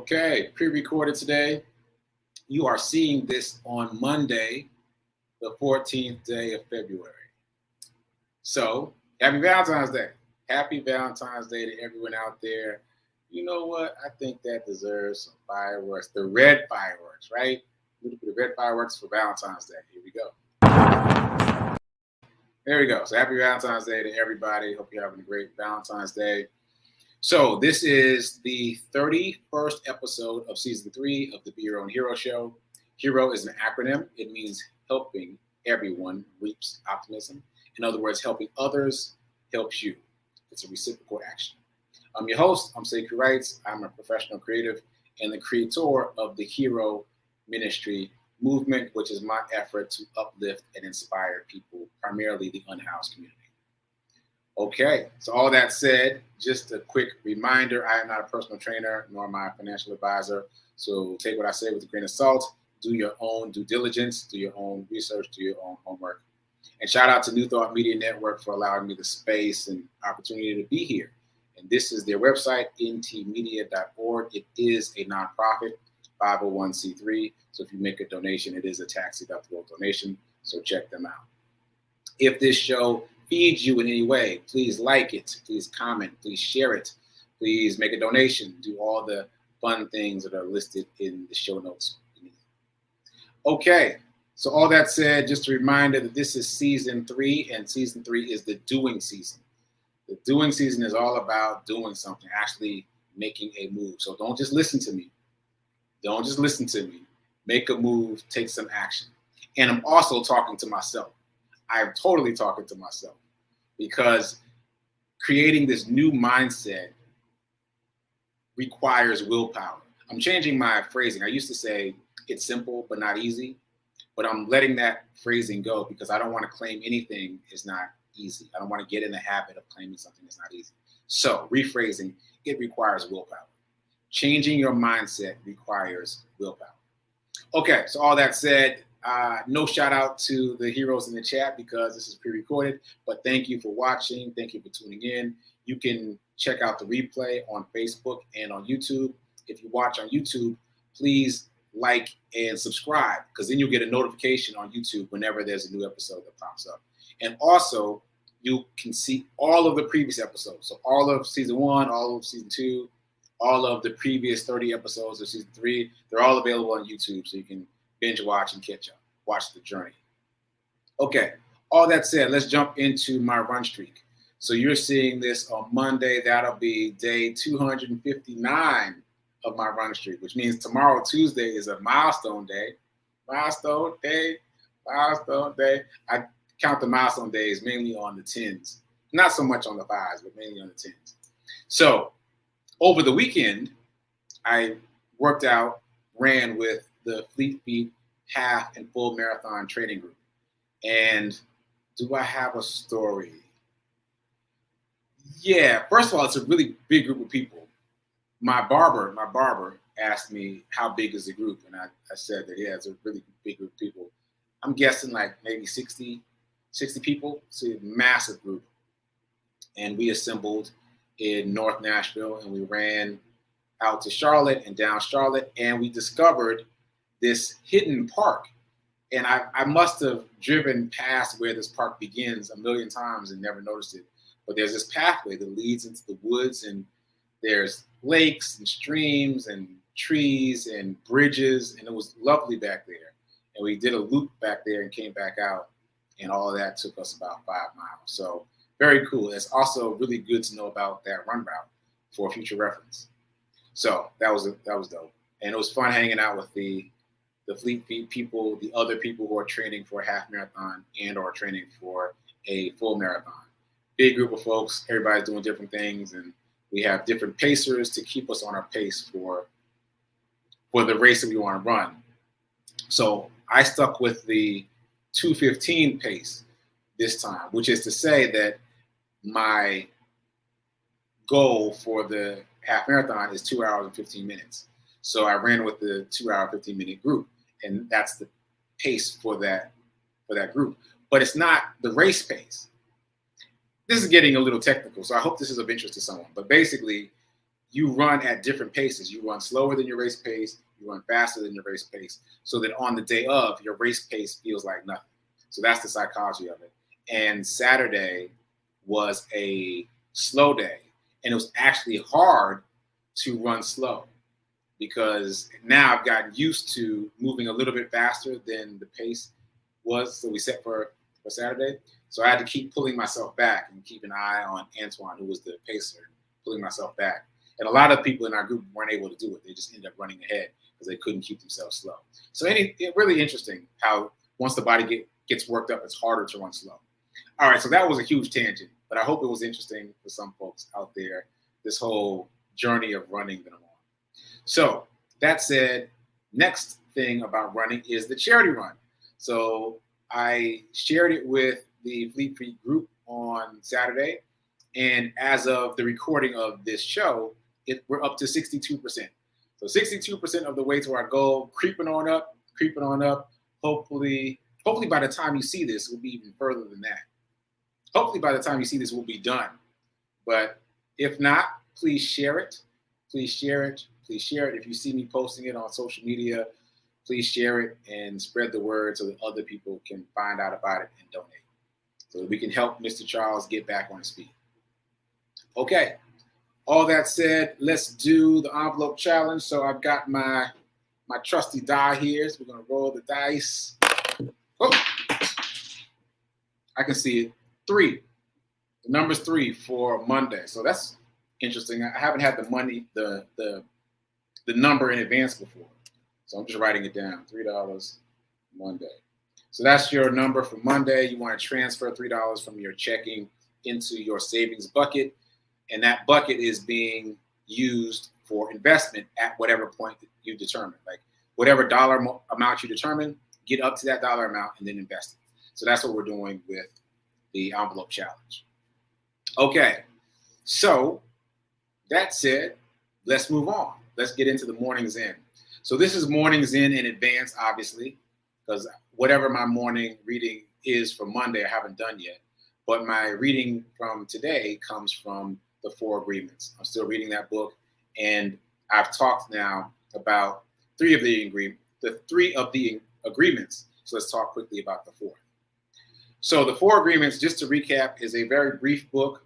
Okay, pre-recorded today. You are seeing this on Monday, the 14th day of February. So, happy Valentine's Day. Happy Valentine's Day to everyone out there. You know what? I think that deserves some fireworks. The red fireworks, right? A little bit of red fireworks for Valentine's Day. Here we go. There we go. So, happy Valentine's Day to everybody. Hope you're having a great Valentine's Day. So this is the 31st episode of season 3 of the Be Your Own Hero show. Hero is an acronym. It means helping everyone reaps optimism. In other words, helping others helps you. It's a reciprocal action. I'm your host. I'm sekouwrites. I'm a professional creative and the creator of the Hero Ministry movement, which is my effort to uplift and inspire people, primarily the unhoused community. Okay, so all that said, just a quick reminder, I am not a personal trainer, nor am I a financial advisor. So take what I say with a grain of salt, do your own due diligence, do your own research, do your own homework. And shout out to New Thought Media Network for allowing me the space and opportunity to be here. And this is their website, ntmedia.org. It is a nonprofit, 501c3. So if you make a donation, it is a tax-deductible donation. So check them out. If this show feeds you in any way, please like it, please comment, please share it, please make a donation, do all the fun things that are listed in the show notes beneath. Okay, so all that said, just a reminder that this is season 3, and season 3 is the doing season. The doing season is all about doing something, actually making a move. So don't just listen to me. Don't just listen to me. Make a move, take some action. And I'm also talking to myself. I'm totally talking to myself because creating this new mindset requires willpower. I'm changing my phrasing. I used to say it's simple but not easy, but I'm letting that phrasing go because I don't want to claim anything is not easy. I don't want to get in the habit of claiming something is not easy. So rephrasing, it requires willpower. Changing your mindset requires willpower. Okay, so all that said, no shout out to the heroes in the chat because this is pre-recorded, but thank you for watching. Thank you for tuning in. You can check out the replay on Facebook and on YouTube. If you watch on YouTube, please like and subscribe because then you'll get a notification on YouTube whenever there's a new episode that pops up. And also, you can see all of the previous episodes. So all of season 1, all of season 2, all of the previous 30 episodes of season 3, they're all available on YouTube so you can binge watch and catch up, watch the journey. Okay, all that said, let's jump into my run streak. So you're seeing this on Monday. That'll be day 259 of my run streak, which means tomorrow, Tuesday, is a milestone day. Milestone day. I count the milestone days mainly on the 10s. Not so much on the 5s, but mainly on the 10s. So over the weekend, I worked out, ran with the Fleet Feet half and full marathon training group. And do I have a story? Yeah, first of all, it's a really big group of people. My barber asked me how big is the group, and I said that, yeah, it's a really big group of people. I'm guessing like maybe 60 people. It's a massive group. And we assembled in North Nashville, and we ran out to Charlotte and down Charlotte, and we discovered this hidden park. And I must have driven past where this park begins a million times and never noticed it. But there's this pathway that leads into the woods, and there's lakes and streams and trees and bridges, and it was lovely back there. And we did a loop back there and came back out, and all of that took us about 5 miles. So very cool. It's also really good to know about that run route for future reference. So that was dope. And it was fun hanging out with the Fleet Feet people, the other people who are training for a half marathon and or training for a full marathon. Big group of folks, everybody's doing different things, and we have different pacers to keep us on our pace for the race that we want to run. So I stuck with the 2:15 pace this time, which is to say that my goal for the half marathon is 2 hours and 15 minutes. So I ran with the 2 hour, 15 minute group, and that's the pace for that group. But it's not the race pace. This is getting a little technical, so I hope this is of interest to someone. But basically, you run at different paces. You run slower than your race pace, you run faster than your race pace, so that on the day of, your race pace feels like nothing. So that's the psychology of it. And Saturday was a slow day, and it was actually hard to run slow because now I've gotten used to moving a little bit faster than the pace was that we set for Saturday. So I had to keep pulling myself back and keep an eye on Antoine, who was the pacer, pulling myself back. And a lot of people in our group weren't able to do it. They just ended up running ahead because they couldn't keep themselves slow. So really interesting how once the body gets worked up, it's harder to run slow. All right, so that was a huge tangent, but I hope it was interesting for some folks out there, this whole journey of running that I'm on. So that said, next thing about running is the charity run. So I shared it with the Fleet Feet group on Saturday, and as of the recording of this show, we're up to 62%. So 62% of the way to our goal, creeping on up. Hopefully by the time you see this, we'll be even further than that. Hopefully by the time you see this, we'll be done. But if not, please share it. Please share it. Please share it. If you see me posting it on social media, please share it and spread the word so that other people can find out about it and donate, so that we can help Mr. Charles get back on his feet. Okay. All that said, let's do the envelope challenge. So I've got my trusty die here. So we're going to roll the dice. Oh, I can see it. 3. The number's 3 for Monday. So that's interesting. I haven't had the number in advance before. So I'm just writing it down. $3 Monday. So that's your number for Monday. You want to transfer $3 from your checking into your savings bucket. And that bucket is being used for investment at whatever point that you determine. Like whatever dollar amount you determine, get up to that dollar amount and then invest it. So that's what we're doing with the envelope challenge. Okay, so that said, let's move on. Let's get into the morning's in. So this is morning's in advance, obviously, because whatever my morning reading is for Monday, I haven't done yet. But my reading from today comes from the 4 Agreements. I'm still reading that book, and I've talked now about 3 of the agreements. So let's talk quickly about the 4th. So the 4 Agreements, just to recap, is a very brief book,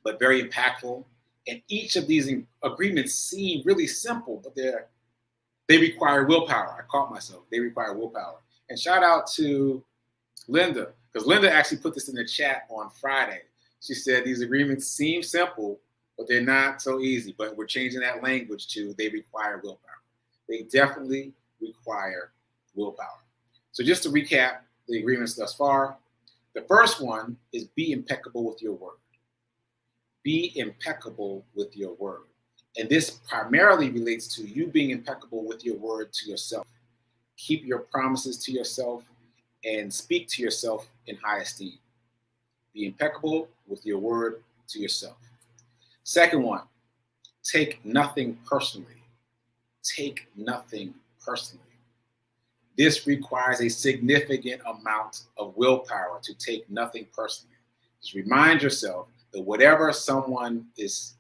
but very impactful. And each of these agreements seem really simple, but they require willpower. I caught myself. They require willpower. And shout out to Linda, because Linda actually put this in the chat on Friday. She said these agreements seem simple, but they're not so easy. But we're changing that language to they require willpower. They definitely require willpower. So just to recap the agreements thus far, the first one is be impeccable with your word. Be impeccable with your word. And this primarily relates to you being impeccable with your word to yourself. Keep your promises to yourself and speak to yourself in high esteem. Be impeccable with your word to yourself. Second one, take nothing personally. Take nothing personally. This requires a significant amount of willpower to take nothing personally. Just remind yourself that whatever someone is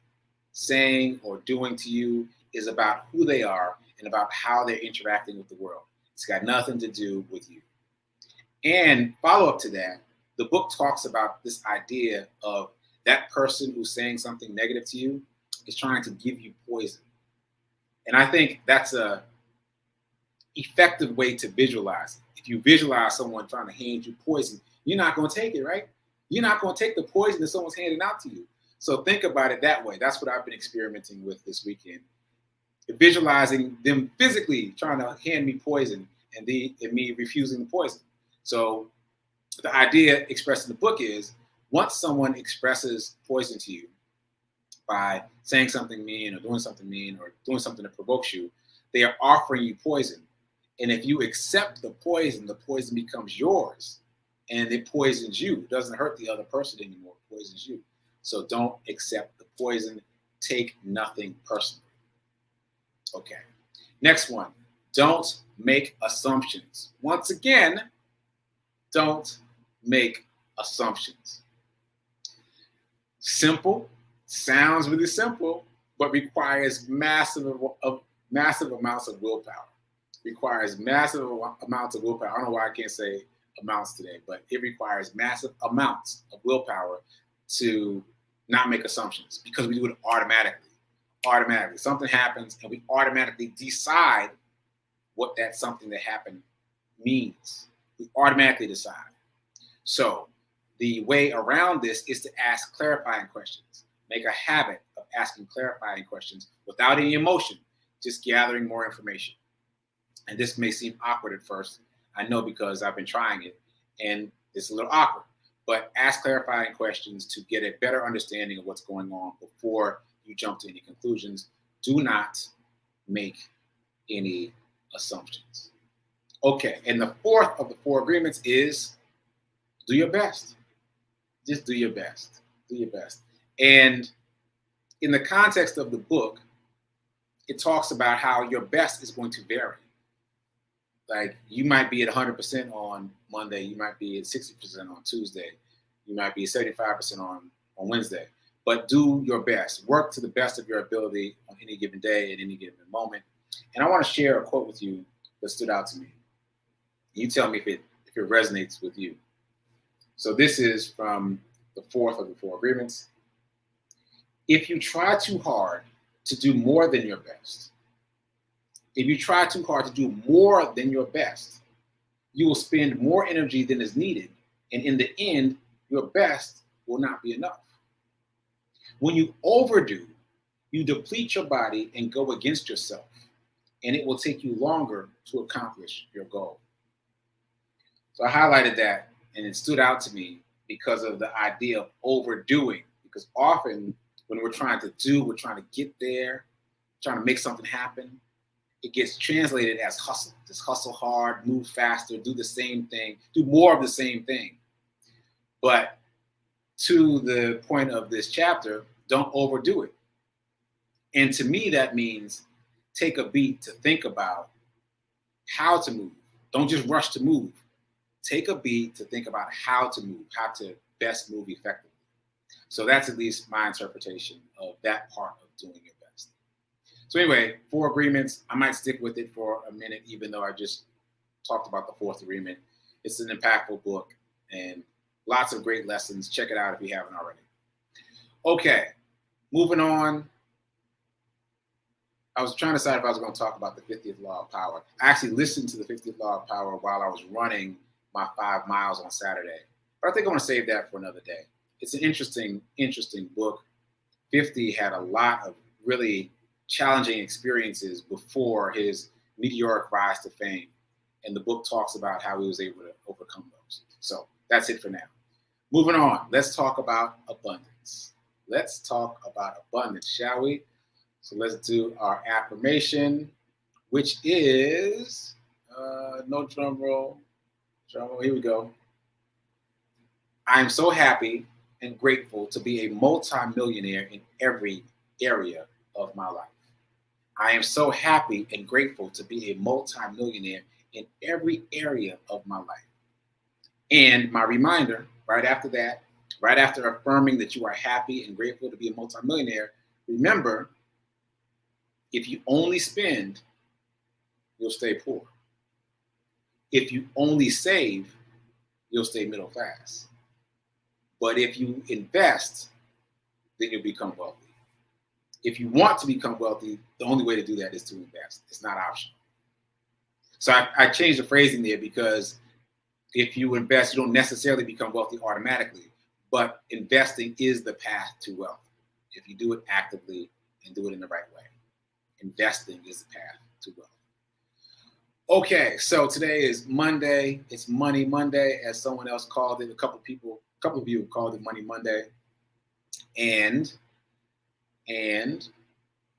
saying or doing to you is about who they are and about how they're interacting with the world. It's got nothing to do with you. And follow up to that, the book talks about this idea of that person who's saying something negative to you is trying to give you poison. And I think that's a effective way to visualize it. If you visualize someone trying to hand you poison, you're not going to take it, right? You're not going to take the poison that someone's handing out to you. So think about it that way. That's what I've been experimenting with this weekend. Visualizing them physically trying to hand me poison and me refusing the poison. So the idea expressed in the book is once someone expresses poison to you by saying something mean or doing something that provokes you, they are offering you poison. And if you accept the poison becomes yours and it poisons you. It doesn't hurt the other person anymore. It poisons you. So don't accept the poison. Take nothing personally. Okay. Next one. Don't make assumptions. Once again, don't make assumptions. Simple. Sounds really simple, but requires massive amounts of willpower. Requires massive amounts of willpower. I don't know why I can't say amounts today, but it requires massive amounts of willpower to not make assumptions because we do it automatically. Automatically. Something happens and we automatically decide what that something that happened means. We automatically decide. So the way around this is to ask clarifying questions. Make a habit of asking clarifying questions without any emotion, just gathering more information. And this may seem awkward at first. I know because I've been trying it and it's a little awkward. But ask clarifying questions to get a better understanding of what's going on before you jump to any conclusions. Do not make any assumptions. Okay, and the fourth of the 4 agreements is do your best. Just do your best. Do your best. And in the context of the book, it talks about how your best is going to vary. Like you might be at 100% on Monday, you might be at 60% on Tuesday, you might be at 75% on Wednesday. But do your best. Work to the best of your ability on any given day at any given moment. And I want to share a quote with you that stood out to me. You tell me if it resonates with you. So this is from the 4th of the 4 agreements. If you try too hard to do more than your best, if you try too hard to do more than your best, you will spend more energy than is needed. And in the end, your best will not be enough. When you overdo, you deplete your body and go against yourself, and it will take you longer to accomplish your goal. So I highlighted that, and it stood out to me because of the idea of overdoing. Because often when we're trying to get there, trying to make something happen, it gets translated as hustle. Just hustle hard, move faster, do the same thing, do more of the same thing. But to the point of this chapter, don't overdo it. And to me, that means take a beat to think about how to move. Don't just rush to move. Take a beat to think about how to move, how to best move effectively. So that's at least my interpretation of that part of doing your best. So anyway, 4 agreements. I might stick with it for a minute, even though I just talked about the 4th agreement. It's an impactful book and lots of great lessons. Check it out if you haven't already. Okay, moving on. I was trying to decide if I was going to talk about the 50th law of power. I actually listened to the 50th law of power while I was running my 5 miles on Saturday. But I think I want to save that for another day. It's an interesting book. 50 had a lot of really challenging experiences before his meteoric rise to fame. And the book talks about how he was able to overcome those. So that's it for now. Moving on, let's talk about abundance. Let's talk about abundance, shall we? So let's do our affirmation, which is, no drum roll. Here we go. I am so happy and grateful to be a multi-millionaire in every area of my life. I am so happy and grateful to be a multi-millionaire in every area of my life. And my reminder, right after that, right after affirming that you are happy and grateful to be a multi-millionaire, remember, if you only spend, you'll stay poor. If you only save, you'll stay middle class. But if you invest, then you'll become wealthy. If you want to become wealthy, the only way to do that is to invest. It's not optional. So I changed the phrasing there because if you invest, you don't necessarily become wealthy automatically, but investing is the path to wealth. If you do it actively and do it in the right way, investing is the path to wealth. Okay, so today is Monday. It's Money Monday, as someone else called it. A couple of you called it Money Monday. And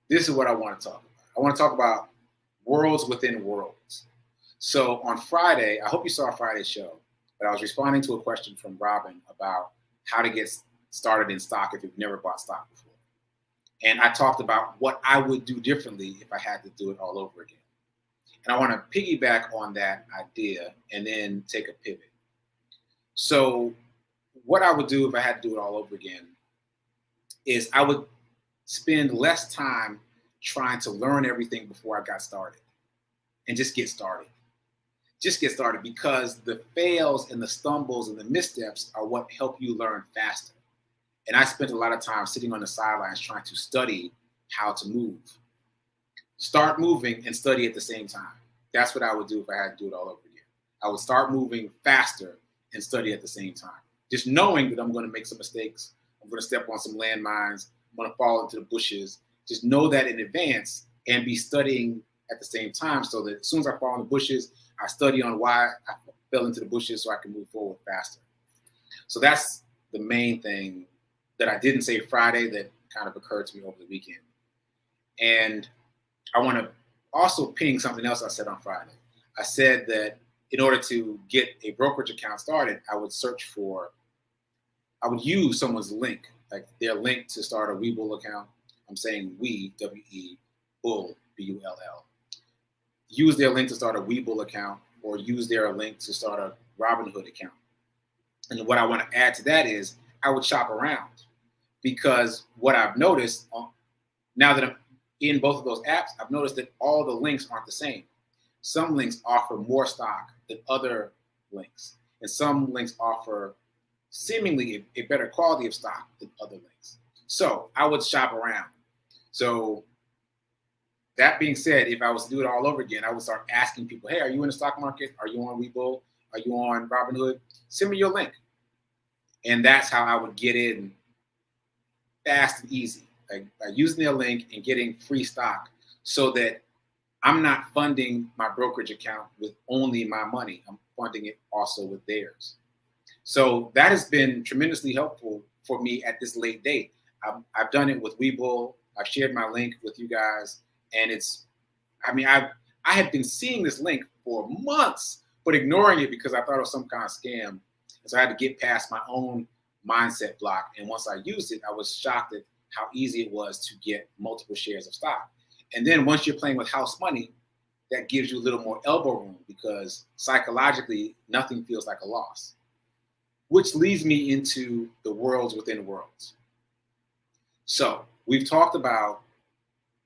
this is what I want to talk about. I want to talk about worlds within worlds. So on Friday, I hope you saw Friday's show, but I was responding to a question from Robin about how to get started in stock if you've never bought stock before. And I talked about what I would do differently if I had to do it all over again. And I want to piggyback on that idea and then take a pivot. So what I would do if I had to do it all over again is I would spend less time trying to learn everything before I got started and just get started. Just get started, because the fails and the stumbles and the missteps are what help you learn faster. And I spent a lot of time sitting on the sidelines trying to study how to move. Start moving and study at the same time. That's what I would do if I had to do it all over again. I would start moving faster and study at the same time. Just knowing that I'm going to make some mistakes. I'm going to step on some landmines. I'm going to fall into the bushes. Just know that in advance and be studying at the same time, so that as soon as I fall in the bushes, I study on why I fell into the bushes so I can move forward faster. So that's the main thing that I didn't say Friday that kind of occurred to me over the weekend. And I want to also ping something else I said on Friday. I said that in order to get a brokerage account started, I would use someone's link, like their link to start a Webull account. I'm saying we, W-E, Bull, B-U-L-L. Use their link to start a Webull account, or use their link to start a Robinhood account. And what I want to add to that is I would shop around, because what I've noticed now that I'm in both of those apps, I've noticed that all the links aren't the same. Some links offer more stock than other links, and some links offer seemingly a better quality of stock than other links. So I would shop around. So that being said, if I was to do it all over again, I would start asking people, hey, are you in the stock market? Are you on Webull? Are you on Robinhood? Send me your link. And that's how I would get in fast and easy, like by using their link and getting free stock, so that I'm not funding my brokerage account with only my money. I'm funding it also with theirs. So that has been tremendously helpful for me at this late date. I've done it with Webull. I've shared my link with you guys. And I had been seeing this link for months, but ignoring it because I thought it was some kind of scam. And so I had to get past my own mindset block. And once I used it, I was shocked at how easy it was to get multiple shares of stock. And then once you're playing with house money, that gives you a little more elbow room, because psychologically, nothing feels like a loss. Which leads me into the worlds within worlds. So we've talked about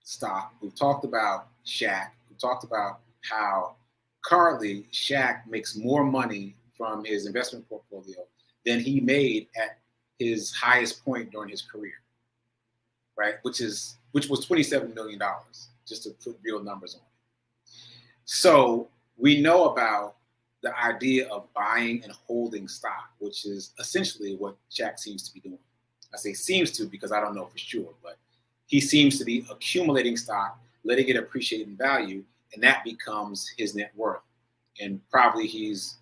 stock. We've talked about Shaq. We've talked about how currently Shaq makes more money from his investment portfolio than he made at his highest point during his career, right? Which was $27 million, just to put real numbers on it. So we know about the idea of buying and holding stock, which is essentially what Shaq seems to be doing. I say seems to because I don't know for sure, but he seems to be accumulating stock, letting it appreciate in value, and that becomes his net worth. And probably he's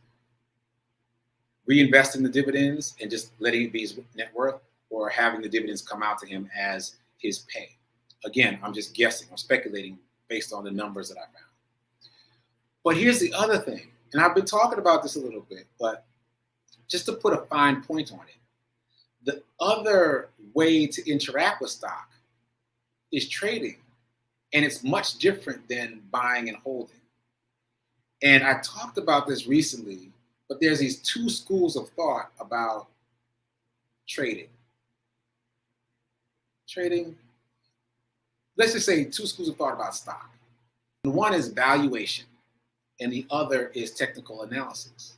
reinvesting the dividends and just letting it be his net worth, or having the dividends come out to him as his pay. Again, I'm just guessing, I'm speculating based on the numbers that I found. But here's the other thing, and I've been talking about this a little bit, but just to put a fine point on it, the other way to interact with stock is trading, and it's much different than buying and holding. And I talked about this recently, but there's these two schools of thought about trading. Let's just say two schools of thought about stock. One is valuation, and the other is technical analysis.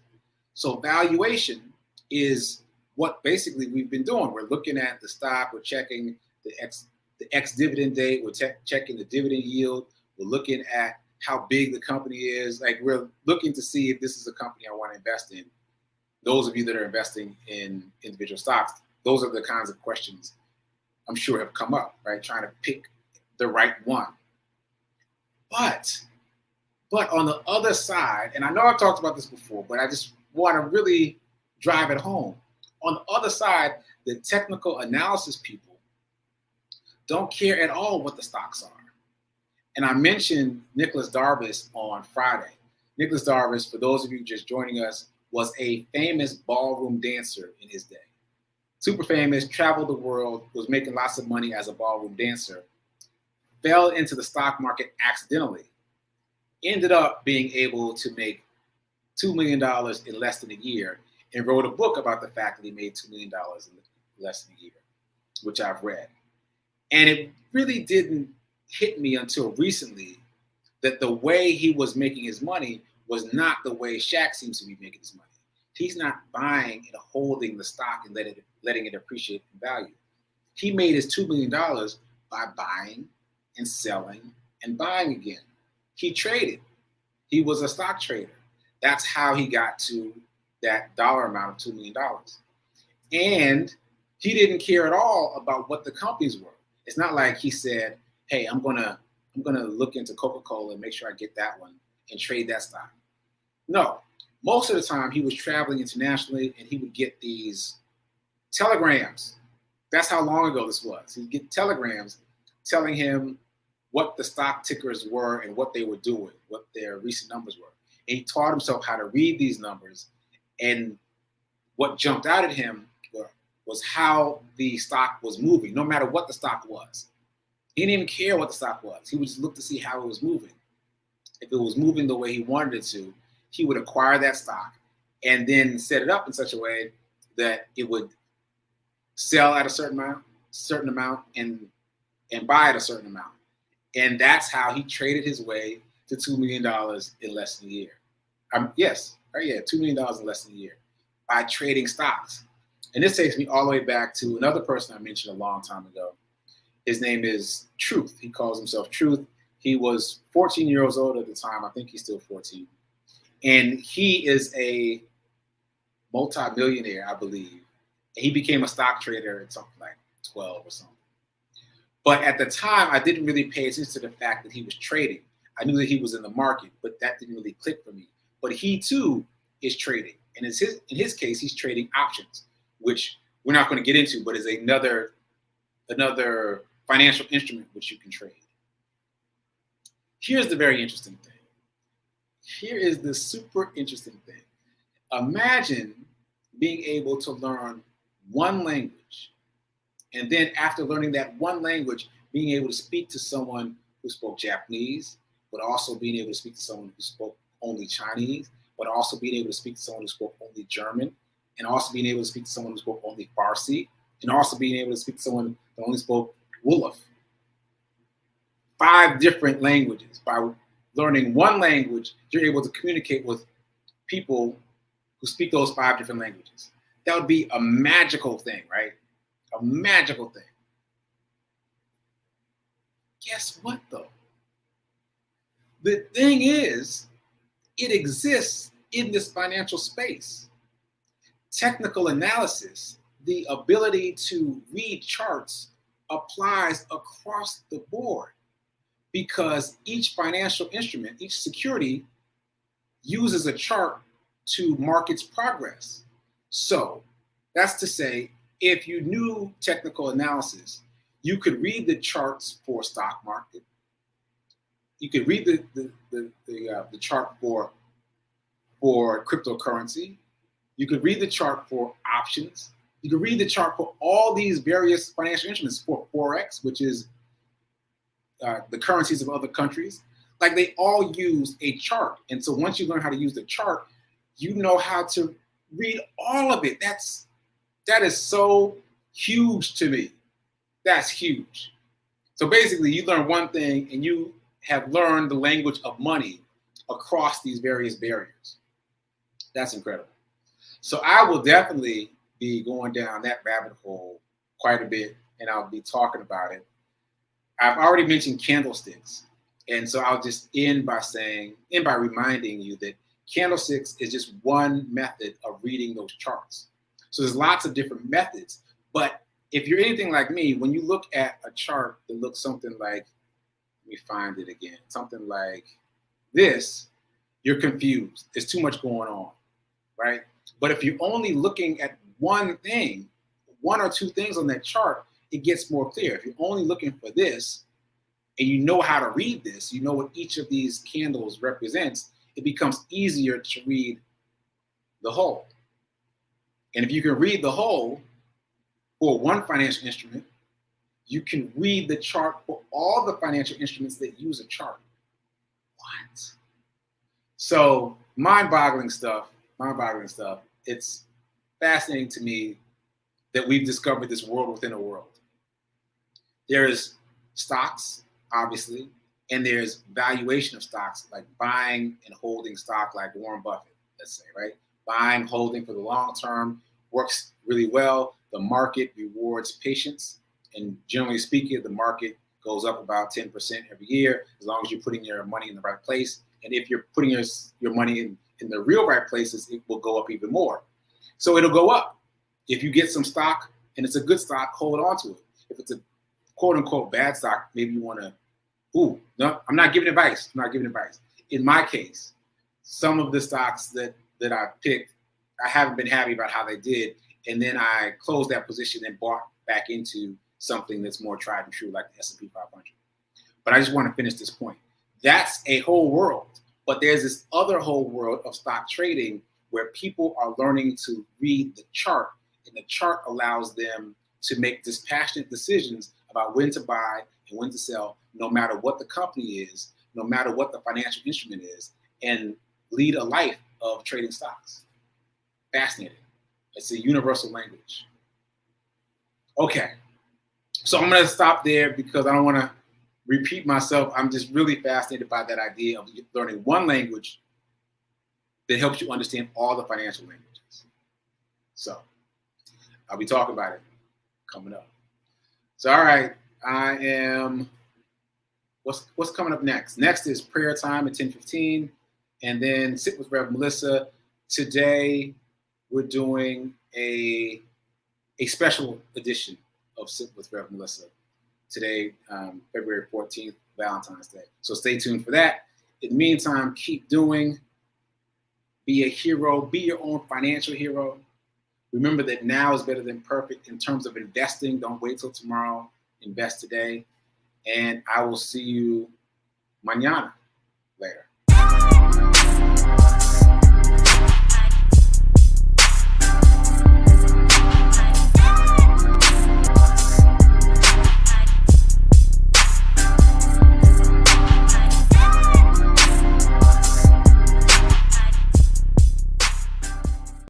So valuation is what basically we've been doing. We're looking at the stock, we're checking the ex-dividend date, we're checking the dividend yield, we're looking at how big the company is. Like, we're looking to see if this is a company I want to invest in. Those of you that are investing in individual stocks, those are the kinds of questions I'm sure have come up, right? Trying to pick the right one. But on the other side, and I know I've talked about this before, but I just want to really drive it home. On the other side, the technical analysis people don't care at all what the stocks are. And I mentioned Nicholas Darvis on Friday. Nicholas Darvis, for those of you just joining us, was a famous ballroom dancer in his day. Super famous, traveled the world, was making lots of money as a ballroom dancer, fell into the stock market accidentally, ended up being able to make $2 million in less than a year, and wrote a book about the fact that he made $2 million in less than a year, which I've read. And it really didn't hit me until recently that the way he was making his money was not the way Shaq seems to be making his money. He's not buying and holding the stock and letting it appreciate in value. He made his $2 million by buying and selling and buying again. He traded. He was a stock trader. That's how he got to that dollar amount of $2 million. And he didn't care at all about what the companies were. It's not like he said, hey, I'm gonna look into Coca-Cola and make sure I get that one and trade that stock. No, most of the time he was traveling internationally and he would get these telegrams. That's how long ago this was. He'd get telegrams telling him what the stock tickers were and what they were doing, what their recent numbers were. And he taught himself how to read these numbers. And what jumped out at him was how the stock was moving, no matter what the stock was. He didn't even care what the stock was. He would just look to see how it was moving. If it was moving the way he wanted it to, he would acquire that stock and then set it up in such a way that it would sell at a certain amount and buy at a certain amount. And that's how he traded his way to $2 million in less than a year. $2 million in less than a year by trading stocks. And this takes me all the way back to another person I mentioned a long time ago. His name is Truth. He calls himself Truth. He was 14 years old at the time. I think he's still 14. And he is a multi-millionaire, I believe. And he became a stock trader at something like 12 or something. But at the time, I didn't really pay attention to the fact that he was trading. I knew that he was in the market, but that didn't really click for me. But he too is trading. And in his case, he's trading options, which we're not going to get into, but is another financial instrument which you can trade. Here's the very interesting thing. Here is the super interesting thing. Imagine being able to learn one language, and then after learning that one language, being able to speak to someone who spoke Japanese, but also being able to speak to someone who spoke only Chinese, but also being able to speak to someone who spoke only German, and also being able to speak to someone who spoke only Farsi, and also being able to speak to someone who only spoke Wolof. 5 different languages. By learning one language, you're able to communicate with people who speak those 5 different languages. That would be a magical thing, right? A magical thing. Guess what, though? The thing is, it exists in this financial space. Technical analysis, the ability to read charts, applies across the board because each financial instrument, each security, uses a chart to mark its progress. So that's to say, if you knew technical analysis, you could read the charts for stock market. You could read the chart for cryptocurrency. You could read the chart for options. You could read the chart for all these various financial instruments, for Forex, which is the currencies of other countries. Like, they all use a chart. And so once you learn how to use the chart, you know how to read all of it. That is so huge to me. That's huge. So basically, you learn one thing and you have learned the language of money across these various barriers. That's incredible. So I will definitely be going down that rabbit hole quite a bit, and I'll be talking about it. I've already mentioned candlesticks. And so I'll just end by reminding you that candlesticks is just one method of reading those charts. So there's lots of different methods. But if you're anything like me, when you look at a chart that looks something like, let me find it again, something like this, you're confused. There's too much going on, right? But if you're only looking at one thing, 1 or 2 things on that chart, it gets more clear. If you're only looking for this, and you know how to read this, you know what each of these candles represents, it becomes easier to read the whole. And if you can read the whole for one financial instrument, you can read the chart for all the financial instruments that use a chart. What? So mind-boggling stuff. It's fascinating to me that we've discovered this world within a world. There's stocks, obviously, and there's valuation of stocks, like buying and holding stock, like Warren Buffett, let's say, right? Buying, holding for the long term works really well. The market rewards patience. And generally speaking, the market goes up about 10% every year, as long as you're putting your money in the right place. And if you're putting your money in the real right places, it will go up even more. So it'll go up. If you get some stock and it's a good stock, hold on to it. If it's a quote unquote bad stock, maybe you want to, no, I'm not giving advice. I'm not giving advice. In my case, some of the stocks that I picked, I haven't been happy about how they did. And then I closed that position and bought back into something that's more tried and true, like the S&P 500. But I just want to finish this point. That's a whole world. But there's this other whole world of stock trading where people are learning to read the chart, and the chart allows them to make dispassionate decisions about when to buy and when to sell, no matter what the company is, no matter what the financial instrument is, and lead a life of trading stocks. Fascinating. It's a universal language. Okay, so I'm going to stop there because I don't want to repeat myself. I'm just really fascinated by that idea of learning one language that helps you understand all the financial languages. So I'll be talking about it coming up. So, all right, what's coming up next? Next is prayer time at 10:15, and then sit with Rev Melissa. Today, we're doing a special edition of Sit with Rev Melissa. Today, February 14th, Valentine's Day. So stay tuned for that. In the meantime, keep doing. Be a hero. Be your own financial hero. Remember that now is better than perfect in terms of investing. Don't wait till tomorrow. Invest today. And I will see you mañana. Later.